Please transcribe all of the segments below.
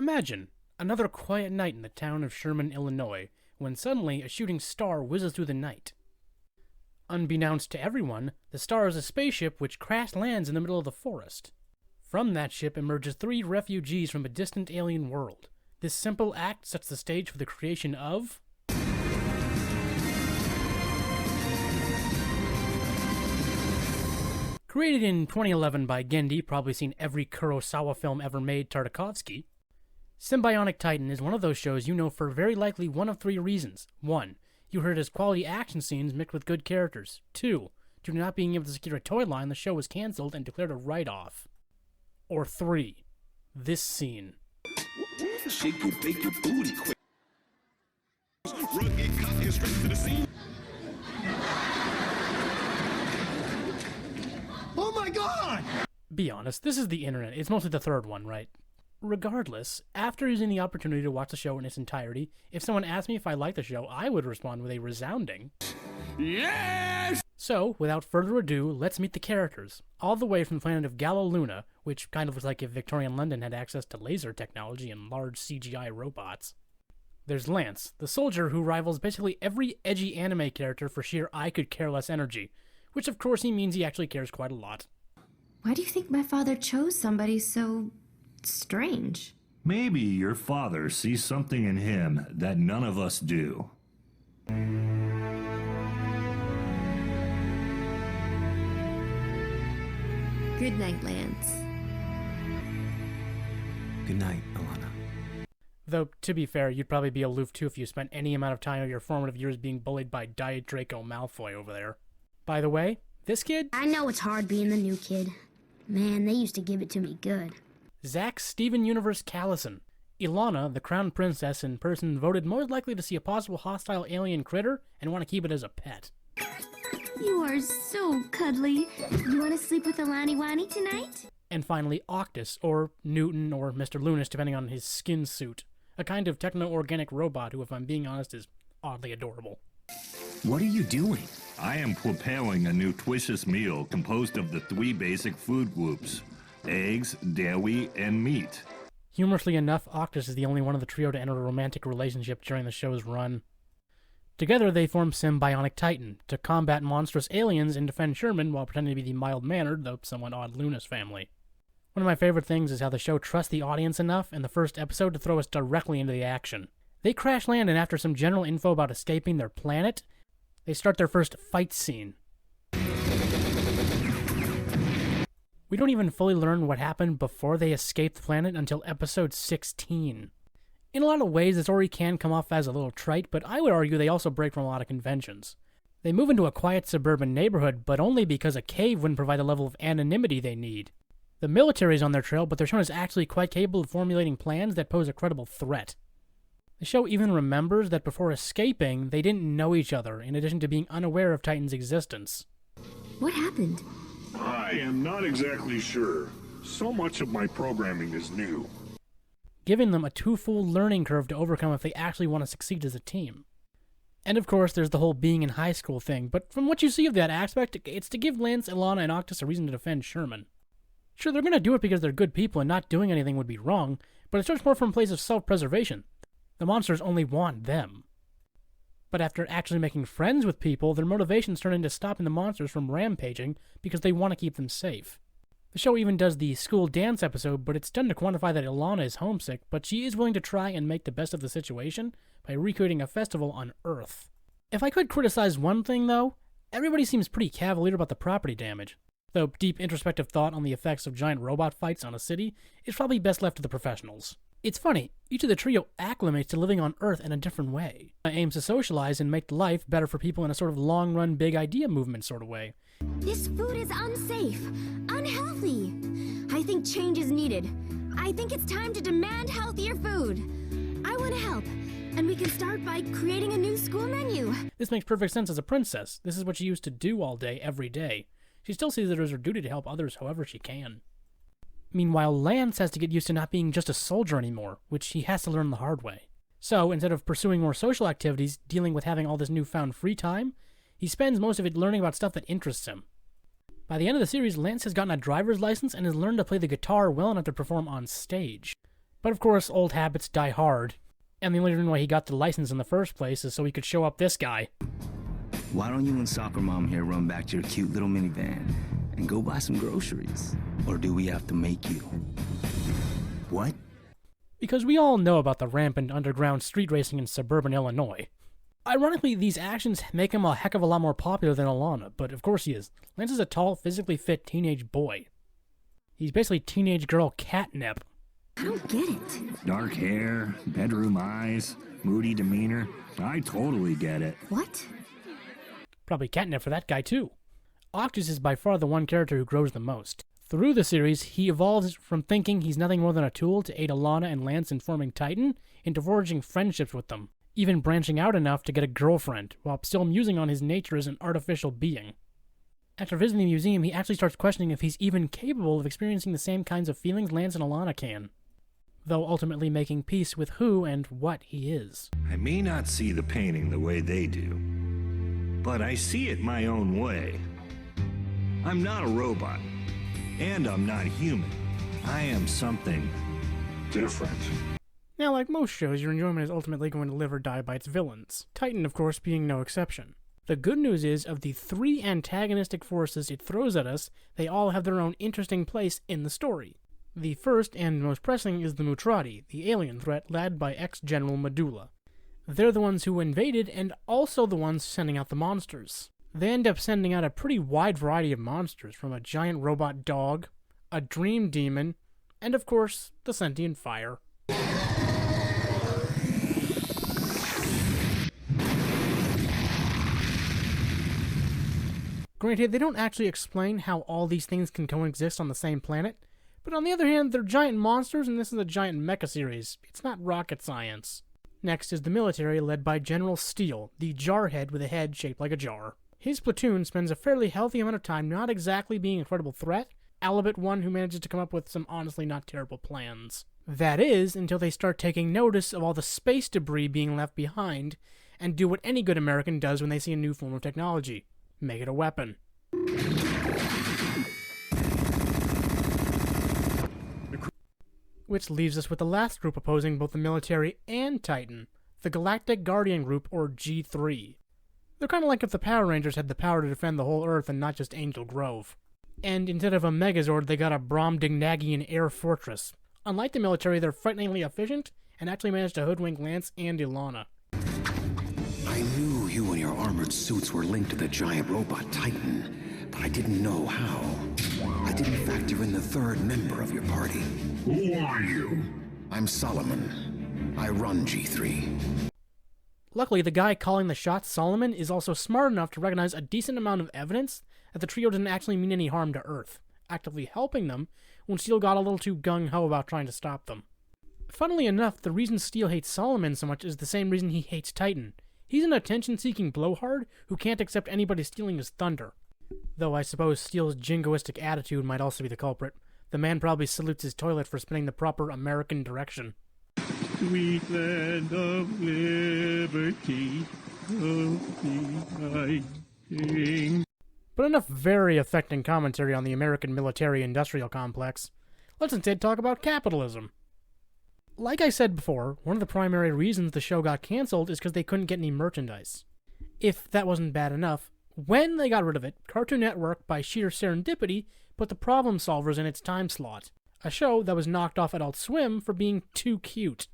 Imagine another quiet night in the town of Sherman, Illinois, when suddenly a shooting star whizzes through the night. Unbeknownst to everyone, the star is a spaceship which crash lands in the middle of the forest. From that ship emerges 3 refugees from a distant alien world. This simple act sets the stage for the creation of... Created in 2011 by Gendy, probably seen every Kurosawa film ever made, Tartakovsky, Sym-bionic Titan is one of those shows you know for very likely one of 3 reasons. 1. You heard his quality action scenes mixed with good characters. 2. Due to not being able to secure a toy line, the show was cancelled and declared a write-off. Or 3. This scene. Shake your bake your booty quick. Run, get caught, and straight to the scene. Oh my god! Be honest, this is the internet. It's mostly the third one, right? Regardless, after using the opportunity to watch the show in its entirety, if someone asked me if I liked the show, I would respond with a resounding yes! So, without further ado, let's meet the characters. All the way from the planet of Gallo Luna, which kind of looks like if Victorian London had access to laser technology and large CGI robots. There's Lance, the soldier who rivals basically every edgy anime character for sheer I-could-care-less energy, which of course he means he actually cares quite a lot. Why do you think my father chose somebody so... strange? Maybe your father sees something in him that none of us do. Good night, Lance. Good night, Alana. Though, to be fair, you'd probably be aloof too if you spent any amount of time of your formative years being bullied by Diet Draco Malfoy over there. By the way, this kid? I know it's hard being the new kid. Man, they used to give it to me good. Zach Steven Universe Callison. Ilana, the crown princess in person voted most likely to see a possible hostile alien critter and want to keep it as a pet. You are so cuddly. You want to sleep with Alani Wani tonight? And finally, Octus, or Newton, or Mr. Lunas, depending on his skin suit. A kind of techno-organic robot who, if I'm being honest, is oddly adorable. What are you doing? I am preparing a nutritious meal composed of the 3 basic food groups: eggs, dairy, and meat. Humorously enough, Octus is the only one of the trio to enter a romantic relationship during the show's run. Together they form Sym-bionic Titan, to combat monstrous aliens and defend Sherman while pretending to be the mild-mannered, though somewhat odd Lunas family. One of my favorite things is how the show trusts the audience enough in the first episode to throw us directly into the action. They crash land, and after some general info about escaping their planet, they start their first fight scene. We don't even fully learn what happened before they escaped the planet until episode 16. In a lot of ways, the story can come off as a little trite, but I would argue they also break from a lot of conventions. They move into a quiet suburban neighborhood, but only because a cave wouldn't provide the level of anonymity they need. The military is on their trail, but they're shown as actually quite capable of formulating plans that pose a credible threat. The show even remembers that before escaping, they didn't know each other, in addition to being unaware of Titan's existence. What happened? I am not exactly sure. So much of my programming is new. Giving them a twofold learning curve to overcome if they actually want to succeed as a team. And of course, there's the whole being in high school thing, but from what you see of that aspect, it's to give Lance, Ilana, and Octus a reason to defend Sherman. Sure, they're going to do it because they're good people and not doing anything would be wrong, but it starts more from a place of self-preservation. The monsters only want them. But after actually making friends with people, their motivations turn into stopping the monsters from rampaging because they want to keep them safe. The show even does the school dance episode, but it's done to quantify that Ilana is homesick, but she is willing to try and make the best of the situation by recreating a festival on Earth. If I could criticize one thing, though, everybody seems pretty cavalier about the property damage. Though deep introspective thought on the effects of giant robot fights on a city is probably best left to the professionals. It's funny, each of the trio acclimates to living on Earth in a different way. It aims to socialize and make life better for people in a sort of long-run big idea movement sort of way. This food is unsafe, unhealthy. I think change is needed. I think it's time to demand healthier food. I want to help, and we can start by creating a new school menu. This makes perfect sense as a princess. This is what she used to do all day, every day. She still sees it as her duty to help others however she can. Meanwhile, Lance has to get used to not being just a soldier anymore, which he has to learn the hard way. So, instead of pursuing more social activities, dealing with having all this newfound free time, he spends most of it learning about stuff that interests him. By the end of the series, Lance has gotten a driver's license and has learned to play the guitar well enough to perform on stage. But of course, old habits die hard, and the only reason why he got the license in the first place is so he could show up this guy. Why don't you and Soccer Mom here run back to your cute little minivan and go buy some groceries? Or do we have to make you? What? Because we all know about the rampant underground street racing in suburban Illinois. Ironically, these actions make him a heck of a lot more popular than Alana, but of course he is. Lance is a tall, physically fit teenage boy. He's basically teenage girl catnip. I don't get it. Dark hair, bedroom eyes, moody demeanor. I totally get it. What? Probably catnip for that guy too. Octus is by far the one character who grows the most. Through the series, he evolves from thinking he's nothing more than a tool to aid Alana and Lance in forming Titan into forging friendships with them, even branching out enough to get a girlfriend, while still musing on his nature as an artificial being. After visiting the museum, he actually starts questioning if he's even capable of experiencing the same kinds of feelings Lance and Alana can, though ultimately making peace with who and what he is. I may not see the painting the way they do, but I see it my own way. I'm not a robot, and I'm not human. I am something different. Now, like most shows, your enjoyment is ultimately going to live or die by its villains, Titan, of course, being no exception. The good news is, of the three antagonistic forces it throws at us, they all have their own interesting place in the story. The first and most pressing is the Mutrati, the alien threat led by ex-General Medulla. They're the ones who invaded and also the ones sending out the monsters. They end up sending out a pretty wide variety of monsters, from a giant robot dog, a dream demon, and of course, the sentient fire. Granted, they don't actually explain how all these things can coexist on the same planet, but on the other hand, they're giant monsters and this is a giant mecha series. It's not rocket science. Next is the military led by General Steele, the jarhead with a head shaped like a jar. His platoon spends a fairly healthy amount of time not exactly being a credible threat, albeit one who manages to come up with some honestly not terrible plans. That is, until they start taking notice of all the space debris being left behind, and do what any good American does when they see a new form of technology. Make it a weapon. Which leaves us with the last group opposing both the military and Titan, the Galactic Guardian Group, or G3. They're kind of like if the Power Rangers had the power to defend the whole Earth and not just Angel Grove. And instead of a Megazord, they got a Bromdignagian air fortress. Unlike the military, they're frighteningly efficient, and actually managed to hoodwink Lance and Ilana. I knew you and your armored suits were linked to the giant robot Titan, but I didn't know how. I didn't factor in the third member of your party. Who are you? I'm Solomon. I run G3. Luckily, the guy calling the shots, Solomon, is also smart enough to recognize a decent amount of evidence that the trio didn't actually mean any harm to Earth, actively helping them when Steele got a little too gung-ho about trying to stop them. Funnily enough, the reason Steele hates Solomon so much is the same reason he hates Titan. He's an attention-seeking blowhard who can't accept anybody stealing his thunder. Though I suppose Steele's jingoistic attitude might also be the culprit. The man probably salutes his toilet for spinning the proper American direction. Sweet land of liberty, king. But enough very affecting commentary on the American military-industrial complex. Let's instead talk about capitalism. Like I said before, one of the primary reasons the show got cancelled is because they couldn't get any merchandise. If that wasn't bad enough, when they got rid of it, Cartoon Network, by sheer serendipity, put the Problem Solvers in its time slot, a show that was knocked off Adult Swim for being too cute.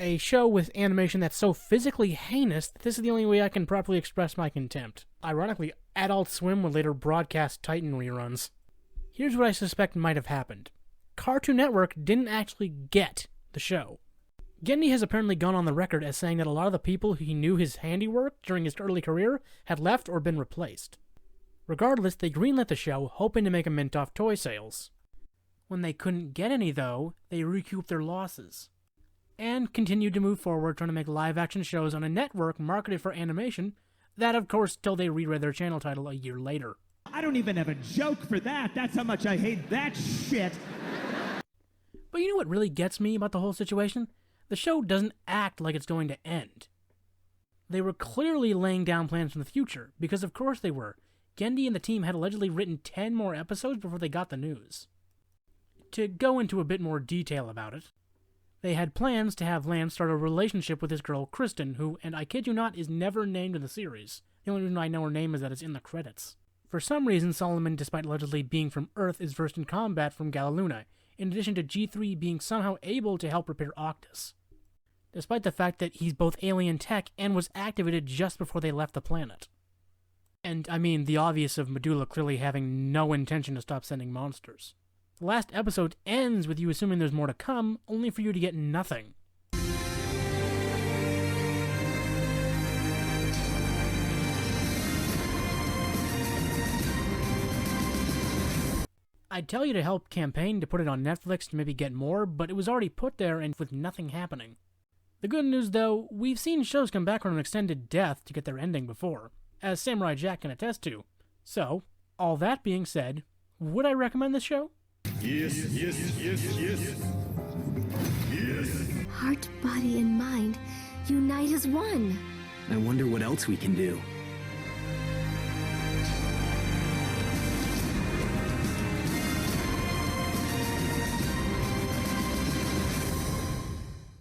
A show with animation that's so physically heinous that this is the only way I can properly express my contempt. Ironically, Adult Swim would later broadcast Titan reruns. Here's what I suspect might have happened. Cartoon Network didn't actually get the show. Gendy has apparently gone on the record as saying that a lot of the people who knew his handiwork during his early career had left or been replaced. Regardless, they greenlit the show, hoping to make a mint off toy sales. When they couldn't get any, though, they recouped their losses. And continued to move forward trying to make live-action shows on a network marketed for animation, that of course till they reread their channel title a year later. I don't even have a joke for that. That's how much I hate that shit. But you know what really gets me about the whole situation? The show doesn't act like it's going to end. They were clearly laying down plans for the future, because of course they were. Gendy and the team had allegedly written 10 more episodes before they got the news. to go into a bit more detail about it, they had plans to have Lance start a relationship with this girl, Kristen, who, and I kid you not, is never named in the series. The only reason I know her name is that it's in the credits. For some reason, Solomon, despite allegedly being from Earth, is versed in combat from Galaluna, in addition to G3 being somehow able to help repair Octus, despite the fact that he's both alien tech and was activated just before they left the planet. And, I mean, the obvious of Medulla clearly having no intention to stop sending monsters. The last episode ends with you assuming there's more to come, only for you to get nothing. I'd tell you to help campaign to put it on Netflix to maybe get more, but it was already put there and with nothing happening. The good news though, we've seen shows come back from an extended death to get their ending before, as Samurai Jack can attest to. So, all that being said, would I recommend this show? Yes, yes, yes, yes. Yes. Heart, body, and mind unite as one. I wonder what else we can do.